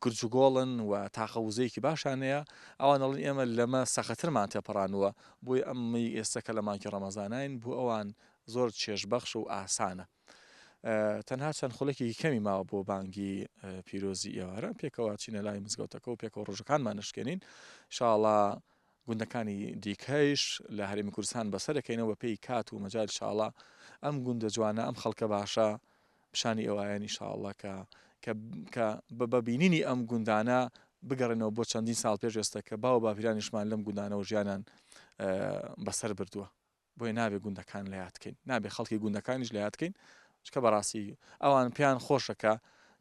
A: گرجگۆڵن و تاقەوزەیەکی باشانەیە ئەوانەڵن ئێمە لەمە سەختترمان تێپەڕانوە بۆی ئەمەی ئێستاکە لە مانکی ڕەمەزانین بۆ ئەوان زۆر چێژبەخش و ئاسانە تەنها چەند خولێکی کەمی ماوە بۆ بانگی پیرۆزی ئێوارە پێکەوە چینە لای مزگەوتەکە و پێکەوە ڕۆژەکانمان نشکێنین ئینشاءڵڵا گوندەکانی دیکەیش لە هەرێمی کوردستان بەسەرەکەینەوە پێی کات و مەجای ئینشاءڵڵا ئەم گوندە جوانە ئەم خەڵکە باشە پیشانی ئێوایان ئینشاءڵڵا کە بەبینینی ئەم گوندانە بگەڕێنەوە بۆ چەندین ساڵ پێش ئێستا کە باو باپیرانیشمان لەم گوندانەوە ژیانان بەسەر بردووە بۆیە نابێ گوندەکان لە یادکەین نابێ خەڵکی گوندەکانیش لە یادکەین چکە بەڕاستی ئەوان پێیان خۆشەکە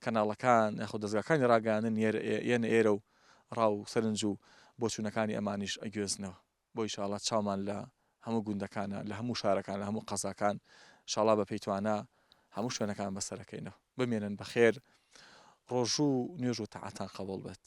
A: کەناڵەکان یاخود دەستگاکانی ڕاگەاندن یەنە ئێرە و ڕاو سەرنج و بۆچوونەکانی ئەمانیش ئەگوێزنەوە بۆ ئینشاءڵڵا چاومان لە هەموو گوندەکانە لە هەموو شارەکان لە هەموو قەزاکان ئینشاءڵڵا بە پێیتوانە هەموو شوێنەکان بەسەرەکەینەوە بمێنن بەخێر ڕۆژ و نوێژ و تەعاتان قەبوڵ بێت.